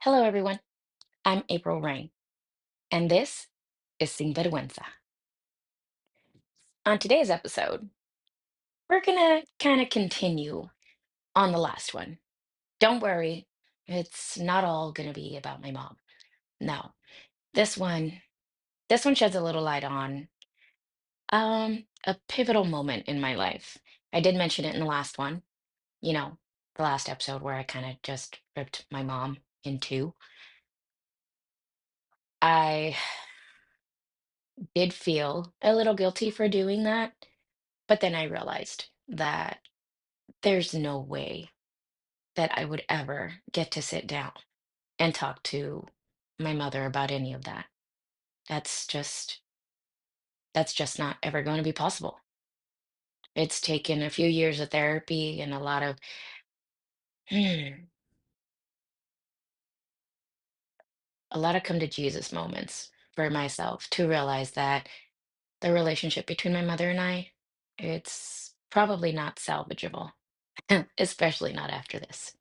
Hello, everyone. I'm April Rain, and this is Sinvergüenza. On today's episode, we're gonna kind of continue on the last one. Don't worry, it's not all gonna be about my mom. No, this one, this one sheds a little light on a pivotal moment in my life. I did mention it in the last one, you know, the last episode where I kind of just ripped my mom in two. I did feel a little guilty for doing that, but then I realized that there's no way that I would ever get to sit down and talk to my mother about any of that. That's just that's just not ever going to be possible. It's taken a few years of therapy and a lot of a lot of come to Jesus moments for myself to realize that the relationship between my mother and it's probably not salvageable, especially not after this.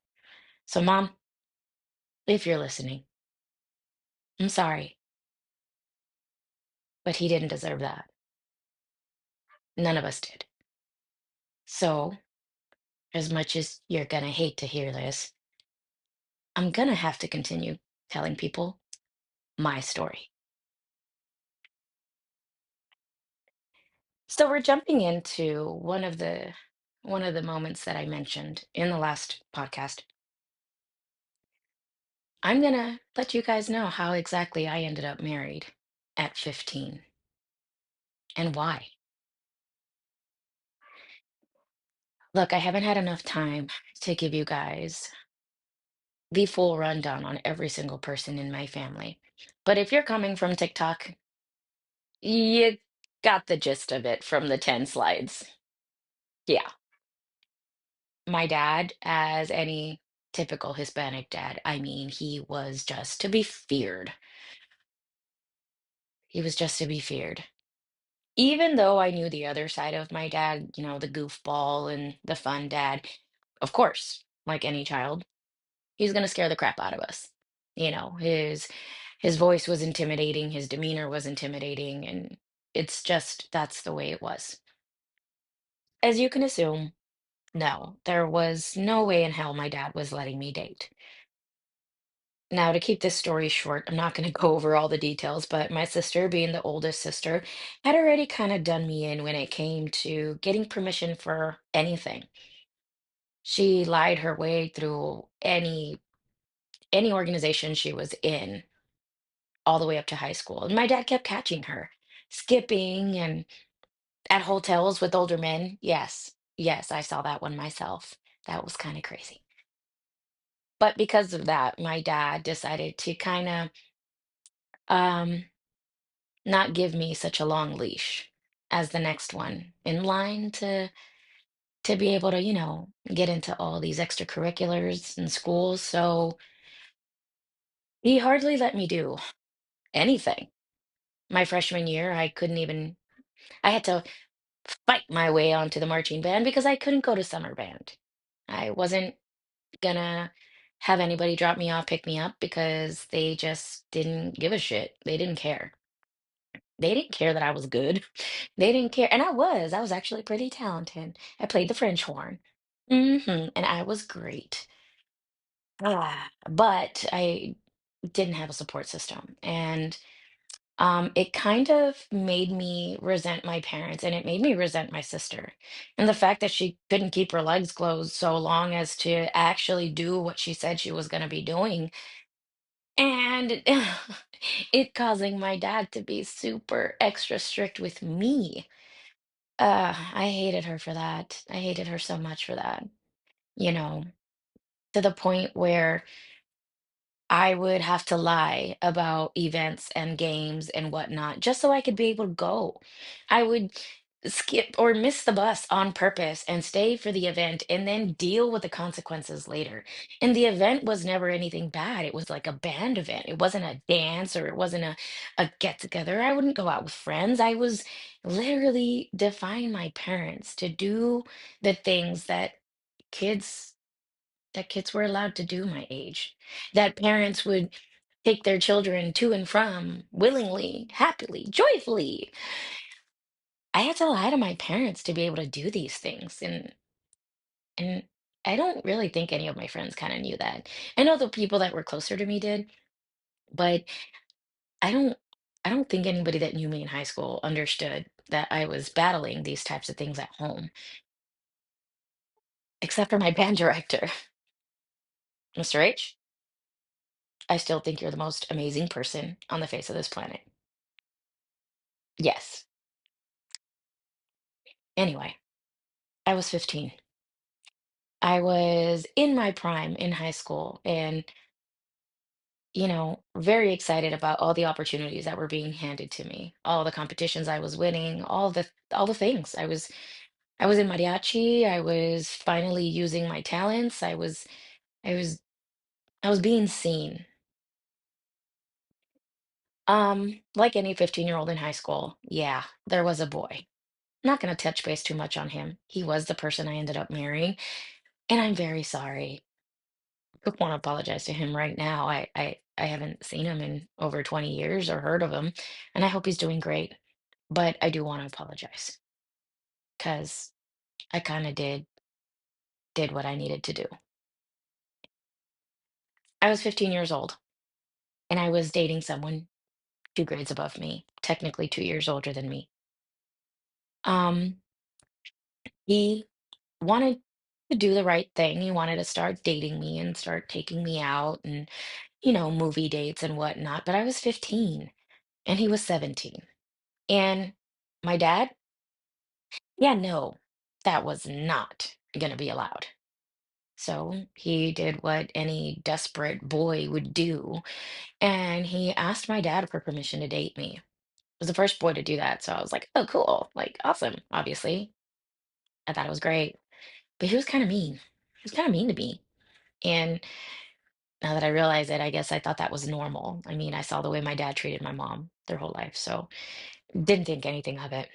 So, Mom, if you're listening, I'm sorry, but he didn't deserve that. None of us did. So, as much as you're gonna hate to hear this, I'm gonna have to continue telling people my story. So we're jumping into one of the moments that I mentioned in the last podcast. I'm gonna let you guys know how exactly I ended up married at 15 and why. Look, I haven't had enough time to give you guys the full rundown on every single person in my family. But if you're coming from TikTok, you got the gist of it from the 10 slides. Yeah. My dad, as any typical Hispanic dad, I mean, he was just to be feared. He was just to be feared. Even though I knew the other side of my dad, the goofball and the fun dad, of course, like any child, he's gonna scare the crap out of us. His voice was intimidating, his demeanor was intimidating, and it's just that's the way it was. As you can assume, no, there was no way in hell my dad was letting me date. Now, to keep this story short, I'm not going to go over all the details, but my sister, being the oldest sister, had already kind of done me in when it came to getting permission for anything. She lied her way through any organization she was in, all the way up to high school. And my dad kept catching her skipping and at hotels with older men. Yes, yes, I saw that one myself. That was kind of crazy. But because of that, my dad decided to kind of um not give me such a long leash as the next one in line to be able to, get into all these extracurriculars in school. So he hardly let me do anything. My freshman year, I had to fight my way onto the marching band because I couldn't go to summer band. I wasn't gonna have anybody drop me off, pick me up because they just didn't give a shit. They didn't care. They didn't care that I was good. They didn't care, and I was actually pretty talented. I played the French horn. And I was great. But I didn't have a support system, and it kind of made me resent my parents, and it made me resent my sister. And the fact that she couldn't keep her legs closed so long as to actually do what she said she was going to be doing, and it causing my dad to be super extra strict with me. I hated her for that. I hated her so much for that, you know, to the point where I would have to lie about events and games and whatnot just so I could be able to go. I would skip or miss the bus on purpose and stay for the event and then deal with the consequences later. And the event was never anything bad. It was like a band event. It wasn't a dance or it wasn't a get together. I wouldn't go out with friends. I was literally defying my parents to do the things that kids that kids were allowed to do my age, that parents would take their children to and from willingly, happily, joyfully. I had to lie to my parents to be able to do these things, and I don't really think any of my friends kind of knew that. I know the people that were closer to me did, but I don't I don't think anybody that knew me in high school understood that I was battling these types of things at home, except for my band director. Mr. H, I still think you're the most amazing person on the face of this planet. Yes. Anyway, I was 15. I was in my prime in high school and, very excited about all the opportunities that were being handed to me, all the competitions I was winning, all the things. I was in mariachi, I was finally using my talents. I was I was being seen. Like any 15-year-old in high school, yeah, there was a boy. Not gonna touch base too much on him. He was the person I ended up marrying, and I'm very sorry. I want to apologize to him right now. I haven't seen him in over 20 years or heard of him, and I hope he's doing great. But I do want to apologize because I kind of did what I needed to do. I was 15 years old, and I was dating someone 2 grades above me, technically 2 years older than me. Um, he wanted to do the right thing. He wanted to start dating me and start taking me out and, movie dates and whatnot. But I was 15 and he was 17. And my dad, yeah, no, that was not going to be allowed. So he did what any desperate boy would do. And he asked my dad for permission to date me. Was the first boy to do that. So I was like, oh, cool. Like, awesome. Obviously, I thought it was great. But he was kind of mean. He was kind of mean to me. And now that I realize it, I guess I thought that was normal. I mean, I saw the way my dad treated my mom their whole life. So didn't think anything of it.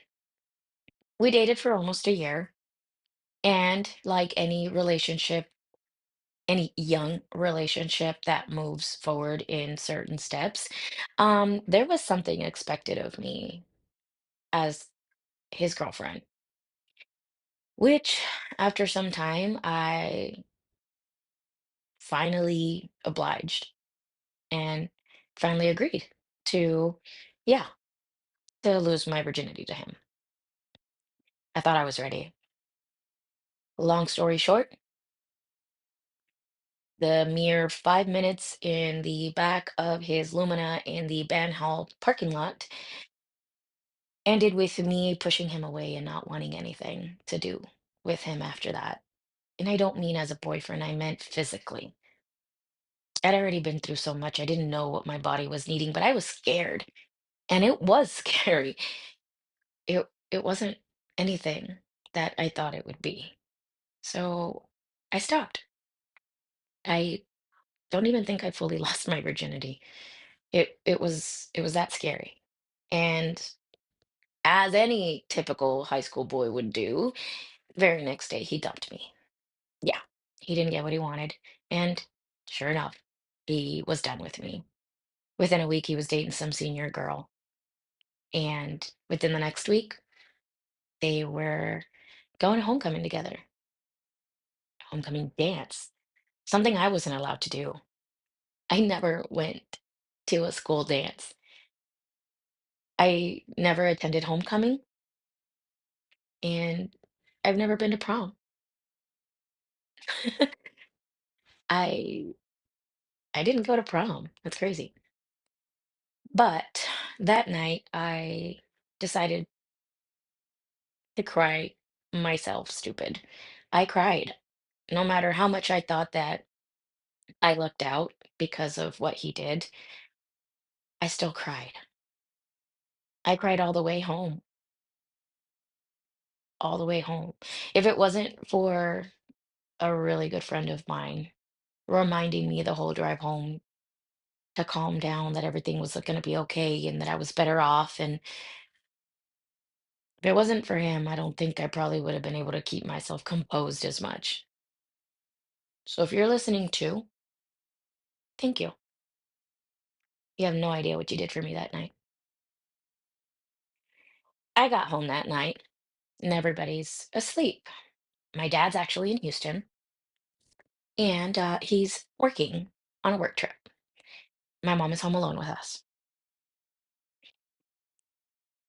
We dated for almost a year. And like any relationship, any young relationship that moves forward in certain steps, there was something expected of me as his girlfriend, which after some time, I finally obliged and finally agreed to, yeah, to lose my virginity to him. I thought I was ready. Long story short, the mere 5 minutes in the back of his Lumina in the band hall parking lot ended with me pushing him away and not wanting anything to do with him after that. And I don't mean as a boyfriend, I meant physically. I'd already been through so much. I didn't know what my body was needing, but I was scared. And it was scary. It wasn't anything that I thought it would be. So I stopped. I don't even think I fully lost my virginity. It was that scary. And as any typical high school boy would do, very next day he dumped me. Yeah, he didn't get what he wanted. And sure enough, he was done with me. Within a week, he was dating some senior girl. And within the next week, they were going to homecoming together, homecoming dance, something I wasn't allowed to do. I never went to a school dance. I never attended homecoming, and I've never been to prom. I I didn't go to prom. That's crazy. But that night, I decided to cry myself stupid. I cried. No matter how much I thought that I lucked out because of what he did, I still cried. I cried all the way home, all the way home. If it wasn't for a really good friend of mine reminding me the whole drive home to calm down, that everything was going to be okay and that I was better off. And if it wasn't for him, I don't think I probably would have been able to keep myself composed as much. So if you're listening too, thank you. You have no idea what you did for me that night. I got home that night and everybody's asleep. My dad's actually in Houston and he's working on a work trip. My mom is home alone with us.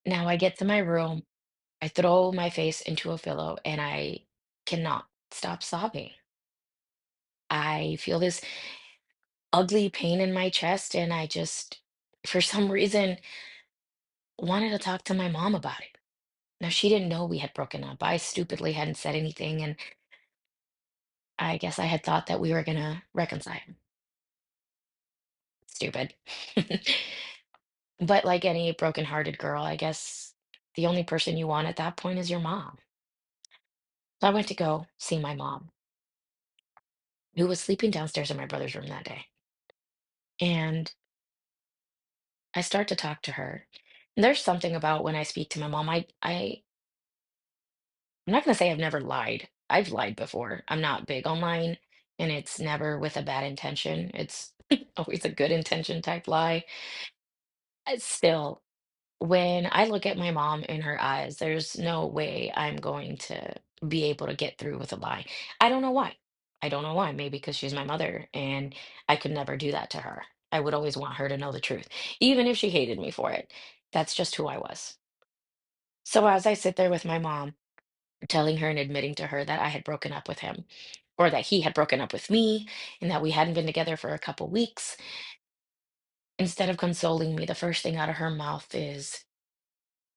Now I get to my room, I throw my face into a pillow and I cannot stop sobbing. I feel this ugly pain in my chest and I just, for some reason, wanted to talk to my mom about it. Now, she didn't know we had broken up. I stupidly hadn't said anything, and I guess I had thought that we were gonna reconcile. Stupid. But like any broken-hearted girl, I guess the only person you want at that point is your mom. So I went to go see my mom, who was sleeping downstairs in my brother's room that day. And I start to talk to her. And there's something about when I speak to my mom, I'm not gonna say I've never lied. I've lied before. I'm not big on lying, and it's never with a bad intention. It's always a good intention type lie. Still, when I look at my mom in her eyes, there's no way I'm going to be able to get through with a lie. I don't know why. I don't know why. Maybe because she's my mother and I could never do that to her. I would always want her to know the truth, even if she hated me for it. That's just who I was. So as I sit there with my mom, telling her and admitting to her that I had broken up with him, or that he had broken up with me, and that we hadn't been together for a couple weeks, instead of consoling me, the first thing out of her mouth is,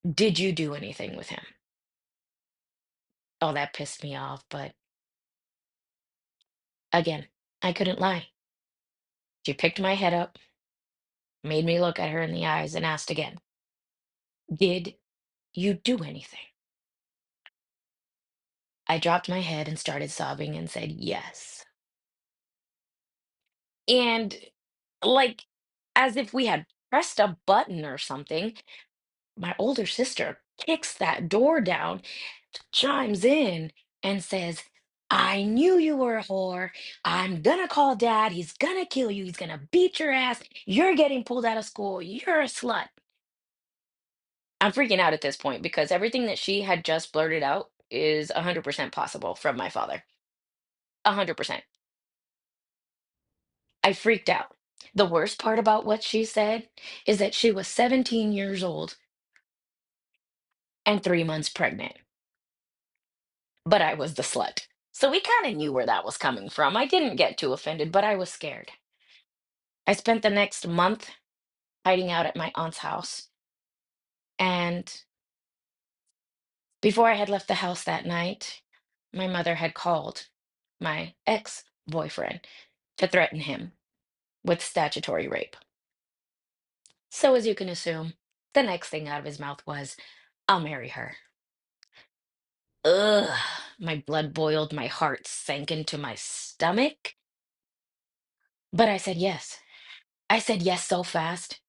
"Did you do anything with him?" Oh, that pissed me off, but again, I couldn't lie. She picked my head up, made me look at her in the eyes, and asked again, "Did you do anything?" I dropped my head and started sobbing and said, "Yes." And like as if we had pressed a button or something, my older sister kicks that door down, chimes in, and says, "I knew you were a whore. I'm gonna call dad. He's gonna kill you. He's gonna beat your ass. You're getting pulled out of school. You're a slut." I'm freaking out at this point because everything that she had just blurted out is 100% possible from my father. 100%. I freaked out. The worst part about what she said is that she was 17 years old and 3 months pregnant, but I was the slut. So we kind of knew where that was coming from. I didn't get too offended, but I was scared. I spent the next month hiding out at my aunt's house. And before I had left the house that night, my mother had called my ex-boyfriend to threaten him with statutory rape. So, as you can assume, the next thing out of his mouth was, "I'll marry her." Ugh, my blood boiled, my heart sank into my stomach. But I said yes. I said yes so fast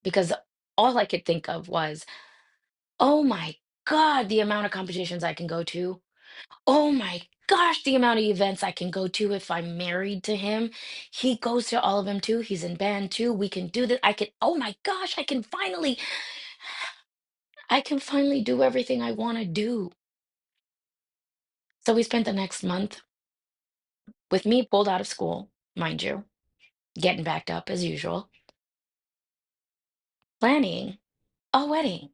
because all I could think of was, oh my God, the amount of competitions I can go to. Oh my gosh, the amount of events I can go to if I'm married to him. He goes to all of them too. He's in band too. We can do this. Oh my gosh, I can finally do everything I want to do. So we spent the next month with me pulled out of school, mind you, getting backed up as usual, planning a wedding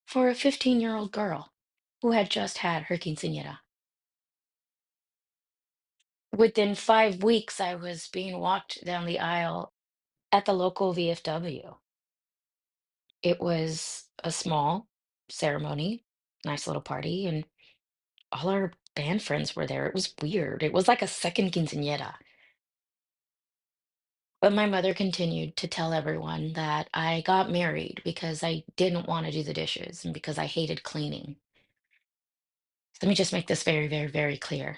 for a 15-year-old girl who had just had her quinceañera. Within 5 weeks, I was being walked down the aisle at the local VFW. It was a small ceremony, nice little party, and all our band friends were there. It was weird. It was like a second quinceañera. But my mother continued to tell everyone that I got married because I didn't want to do the dishes and because I hated cleaning. Let me just make this very, very, very clear.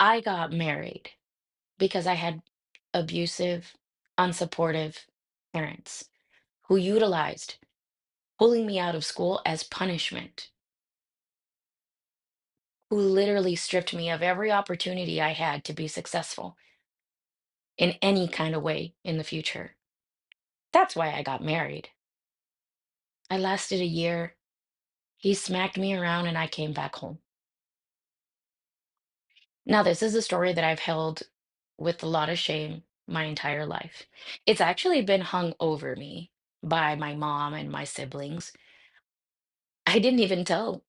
I got married because I had abusive, unsupportive parents who utilized pulling me out of school as punishment. who literally stripped me of every opportunity I had to be successful in any kind of way in the future. That's why I got married. I lasted a year. He smacked me around and I came back home. Now, this is a story that I've held with a lot of shame my entire life. It's actually been hung over me by my mom and my siblings. I didn't even tell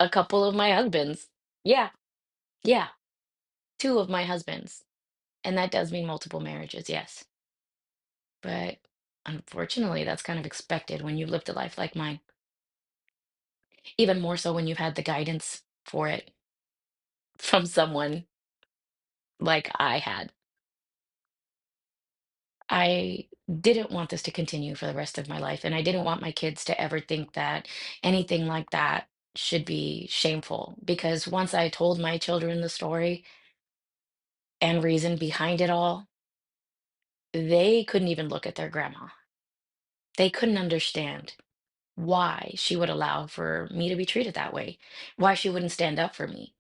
a couple of my husbands. Yeah, yeah, two of my husbands. And that does mean multiple marriages, yes. But unfortunately, that's kind of expected when you've lived a life like mine. Even more so when you've had the guidance for it from someone like I had. I didn't want this to continue for the rest of my life, and I didn't want my kids to ever think that anything like that should be shameful. Because once I told my children the story and reason behind it all, they couldn't even look at their grandma. They couldn't understand why she would allow for me to be treated that way, why she wouldn't stand up for me,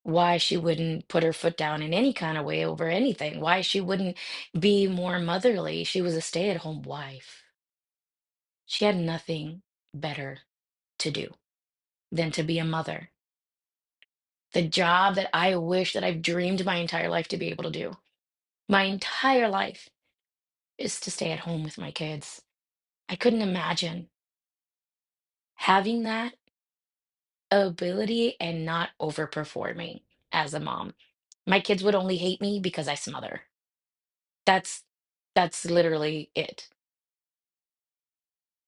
why she wouldn't put her foot down in any kind of way over anything, why she wouldn't be more motherly. She was a stay-at-home wife. She had nothing better to do than to be a mother. The job that I wish that I've dreamed my entire life to be able to do, my entire life, is to stay at home with my kids. I couldn't imagine having that ability and not overperforming as a mom. My kids would only hate me because I smother. That's that's literally it.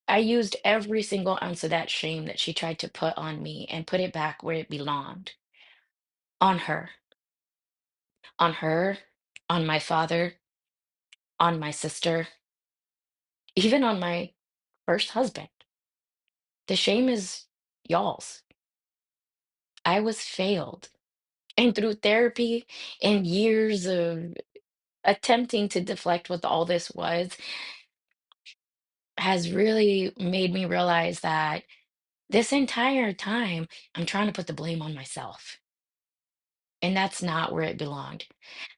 I used every single ounce of that shame that she tried to put on me and put it back where it belonged, on her, on her, on my father, on my sister, even on my first husband. The shame is y'all's. I was failed. And through therapy and years of attempting to deflect what all this was, has really made me realize that this entire time, I'm trying to put the blame on myself. And that's not where it belonged.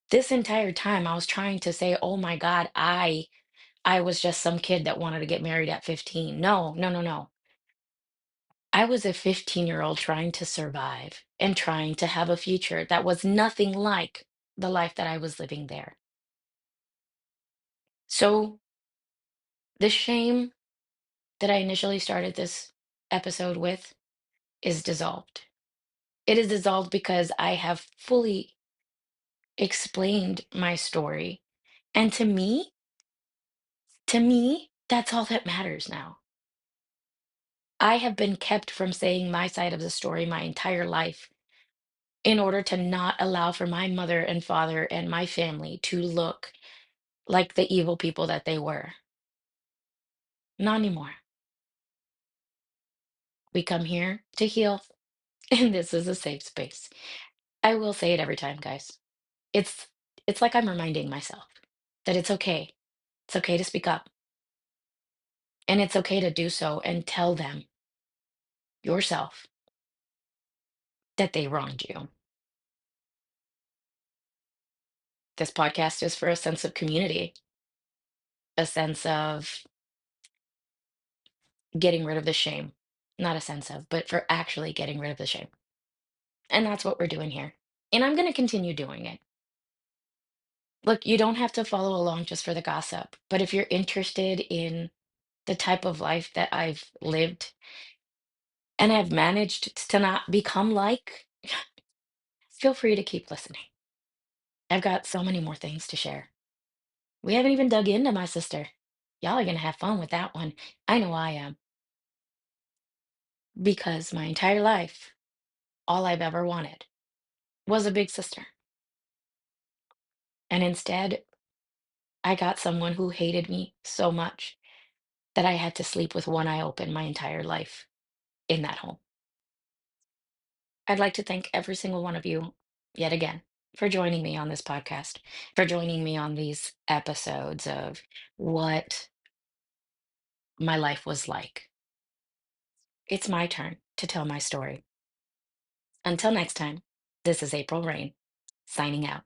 This entire time, I was trying to say, oh my God, I was just some kid that wanted to get married at 15. No, no, no, no. I was a 15-year-old trying to survive and trying to have a future that was nothing like the life that I was living there. So the shame that I initially started this episode with is dissolved. It is dissolved because I have fully explained my story. And to me, that's all that matters now. I have been kept from saying my side of the story my entire life in order to not allow for my mother and father and my family to look like the evil people that they were. Not anymore. We come here to heal, and this is a safe space. I will say it every time, guys. It's it's like I'm reminding myself that it's okay. It's okay to speak up, and it's okay to do so and tell them yourself that they wronged you. This podcast is for a sense of community, a sense of getting rid of the shame. Not a sense of, but for actually getting rid of the shame. And that's what we're doing here. And I'm going to continue doing it. Look, you don't have to follow along just for the gossip, but if you're interested in the type of life that I've lived and I've managed to not become like, feel free to keep listening. I've got so many more things to share. We haven't even dug into my sister. Y'all are going to have fun with that one. I know I am. Because my entire life, all I've ever wanted was a big sister. And instead, I got someone who hated me so much that I had to sleep with one eye open my entire life in that home. I'd like to thank every single one of you yet again for joining me on this podcast, for joining me on these episodes of what my life was like. It's my turn to tell my story. Until next time, this is April Rain, signing out.